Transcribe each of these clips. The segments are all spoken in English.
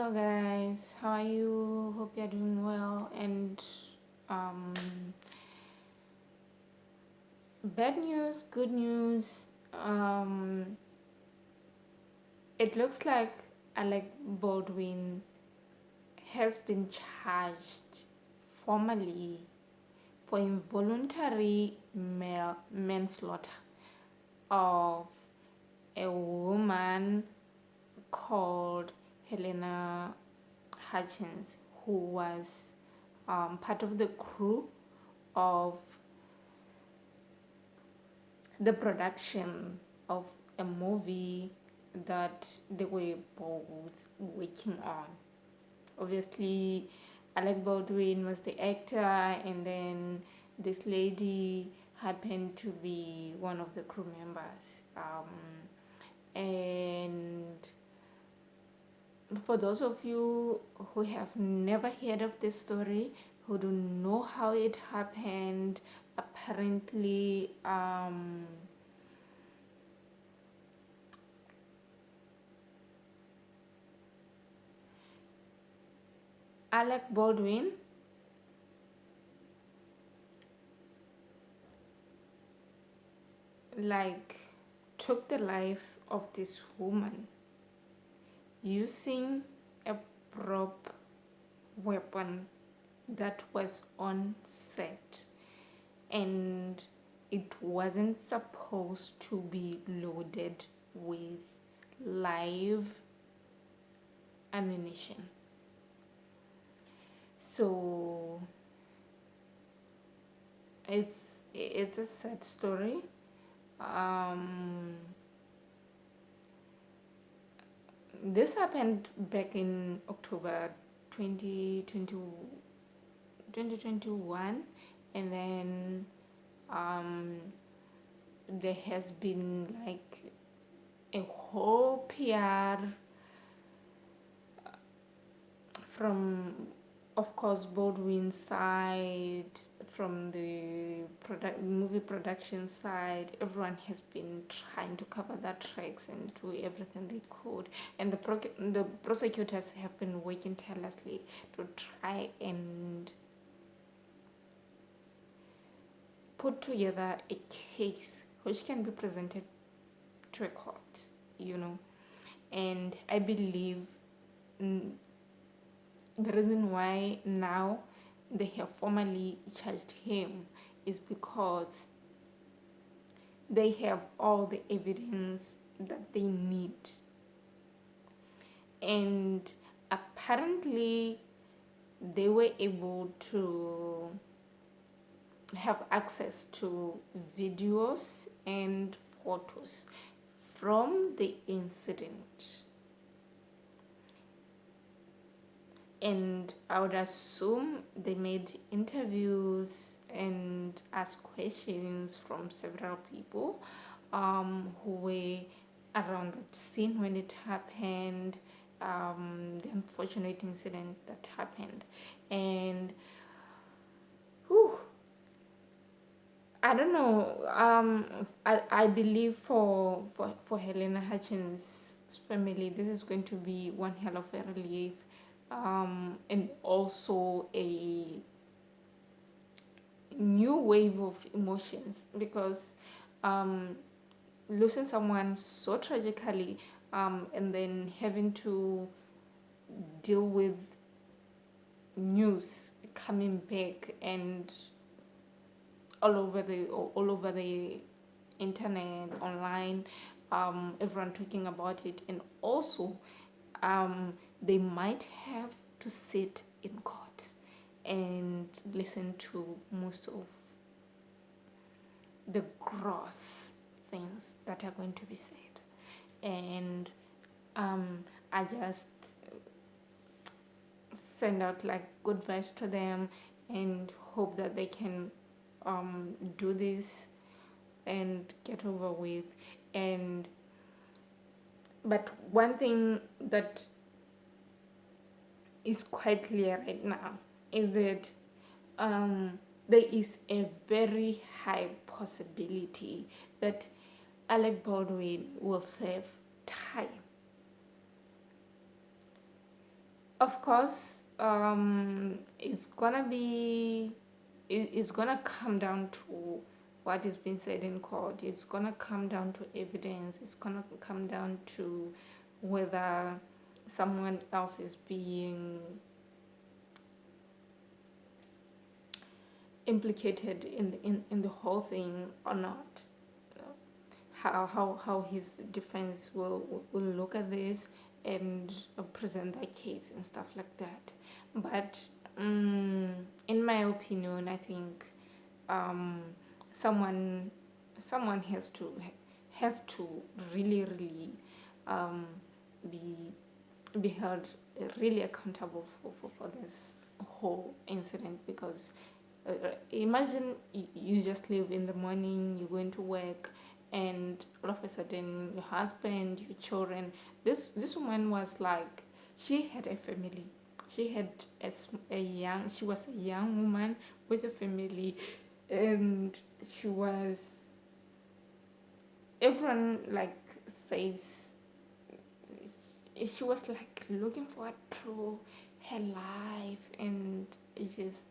Hello guys, how are you? Hope you're doing well. And um, bad news, good news. It looks like Alec Baldwin has been charged formally for involuntary manslaughter of a woman called HALYNA Hutchins, who was part of the crew of the production of a movie that they were both working on. Obviously, Alec Baldwin was the actor, and then this lady happened to be one of the crew members. And for those of you who have never heard of this story, who don't know how it happened, apparently Alec Baldwin took the life of this woman using a prop weapon that was on set, and it wasn't supposed to be loaded with live ammunition. So it's a sad story. This happened back in October 2021, and then there has been like a whole PR from, of course, Baldwin's side, from the movie production side. Everyone has been trying to cover their tracks and do everything they could, and the prosecutors have been working tirelessly to try and put together a case which can be presented to a court, and I believe the reason why now they have formally charged him is because they have all the evidence that they need, and apparently they were able to have access to videos and photos from the incident, and I would assume they made interviews and asked questions from several people who were around that scene when it happened, the unfortunate incident that happened. And I don't know, I believe for HALYNA Hutchins' family, this is going to be one hell of a relief, and also a new wave of emotions, because losing someone so tragically, and then having to deal with news coming back and all over the internet, online, everyone talking about it, and also they might have to sit in court and listen to most of the gross things that are going to be said. And I just send out like good vibes to them and hope that they can do this and get over with. But one thing that is quite clear right now is that there is a very high possibility that Alec Baldwin will serve time. Of course, it's gonna be, it's gonna come down to what is being said in court. It's gonna come down to evidence. It's gonna come down to whether someone else is being implicated in the whole thing or not. How his defense will look at this and present their case and stuff like that. But in my opinion, I think um, someone someone has to really um, be be held really accountable for this whole incident, because imagine you just live in the morning, you go into work, and all of a sudden your husband, your children, this woman was like, she had a family, she had she was a young woman with a family, and she was, everyone like says, she was like looking forward to her life and just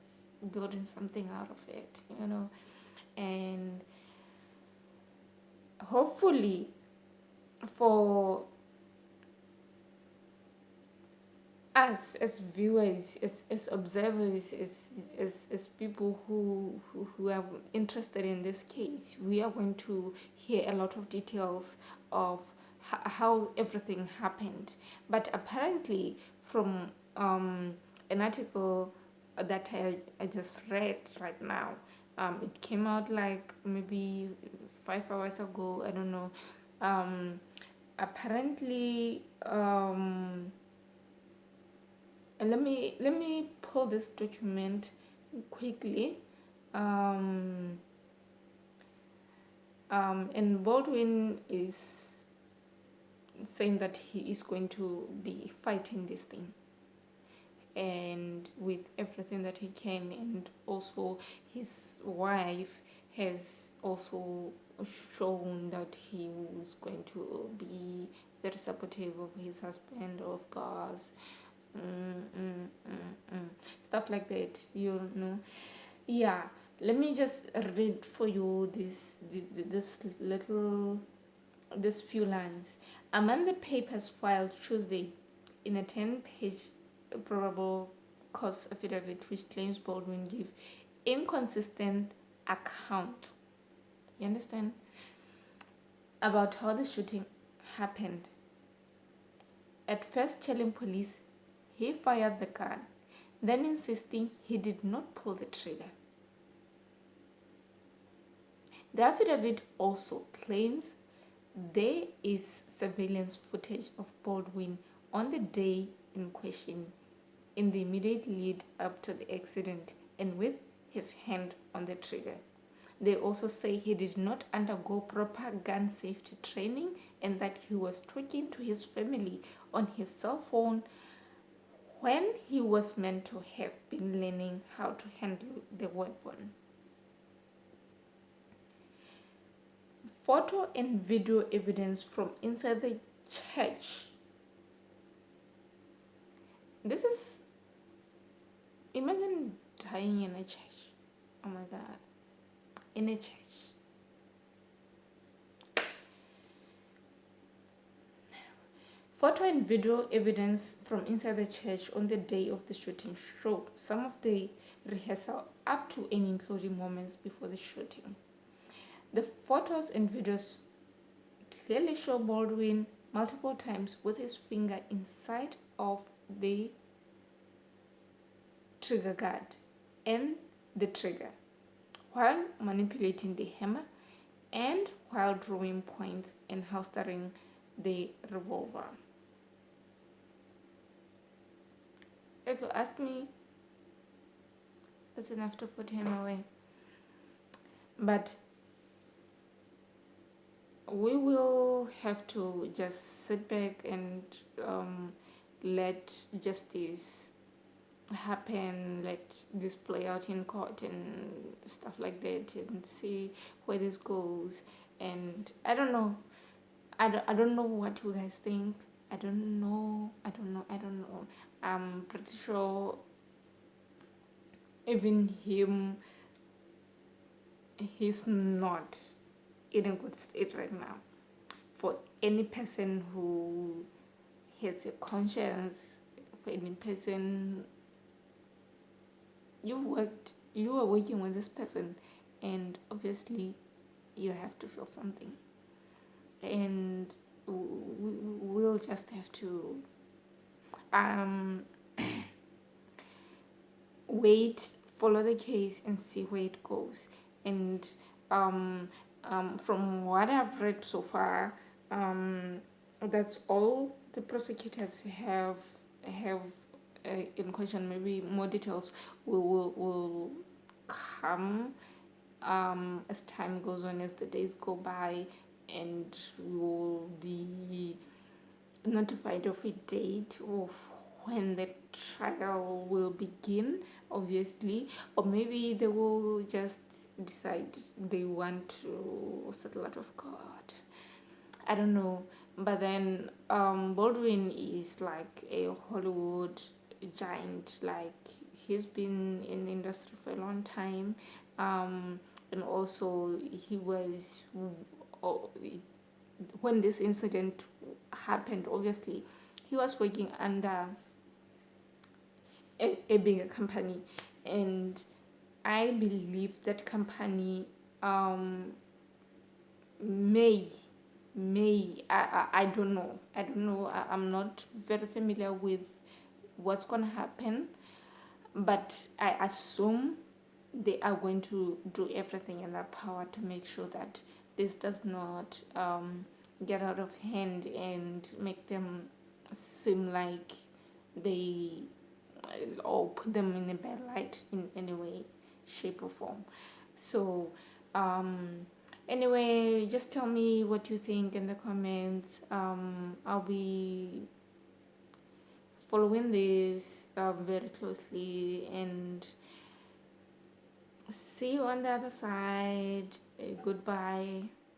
building something out of it, and hopefully for us as viewers, as observers, as people who are interested in this case, we are going to hear a lot of details of how everything happened. But apparently, from an article that I just read right now, it came out like maybe 5 hours ago, I don't know. Apparently, and let me pull this document quickly. um, and Baldwin is saying that he is going to be fighting this thing, and with everything that he can, and also his wife has also shown that he was going to be very supportive of his husband, of course. mm, mm, mm, mm. Stuff like that, yeah. Let me just read for you this little, these few lines. Among the papers filed Tuesday in a 10-page probable cause affidavit which claims Baldwin gave inconsistent accounts, you understand, about how the shooting happened. At first telling police he fired the gun, then insisting he did not pull the trigger. The affidavit also claims there is surveillance footage of Baldwin on the day in question, in the immediate lead up to the accident, and with his hand on the trigger. They also say he did not undergo proper gun safety training, and that he was talking to his family on his cell phone when he was meant to have been learning how to handle the weapon. Photo and video evidence from inside the church. This is, imagine dying in a church. Oh my God. In a church. Photo and video evidence from inside the church on the day of the shooting showed some of the rehearsal up to and including moments before the shooting. The photos and videos clearly show Baldwin multiple times with his finger inside of the trigger guard and the trigger, while manipulating the hammer and while drawing points and holstering the revolver. If you ask me, that's enough to put him away. But we will have to just sit back and let justice happen, let this play out in court and stuff like that, and see where this goes. And I don't know, I don't know what you guys think. I don't know. I'm pretty sure even him, he's not in a good state right now. For any person who has a conscience, for any person, you are working with this person, and obviously you have to feel something, and we'll just have to um wait, follow the case, and see where it goes. And um, from what I've read so far, that's all the prosecutors have in question. Maybe more details will come as time goes on, as the days go by, and we will be notified of a date of when the trial will begin, obviously, or maybe they will just decide they want to settle out of court. I don't know. But then Baldwin is like a Hollywood giant. Like, he's been in the industry for a long time, and also he was, oh, when this incident happened, obviously he was working under a bigger company, and I believe that company um, may I don't know. I'm not very familiar with what's gonna happen, but I assume they are going to do everything in their power to make sure that this does not get out of hand and make them seem like they, or put them in a bad light in any way, shape, or form. So, anyway, just tell me what you think in the comments. I'll be following this very closely, and see you on the other side. Goodbye.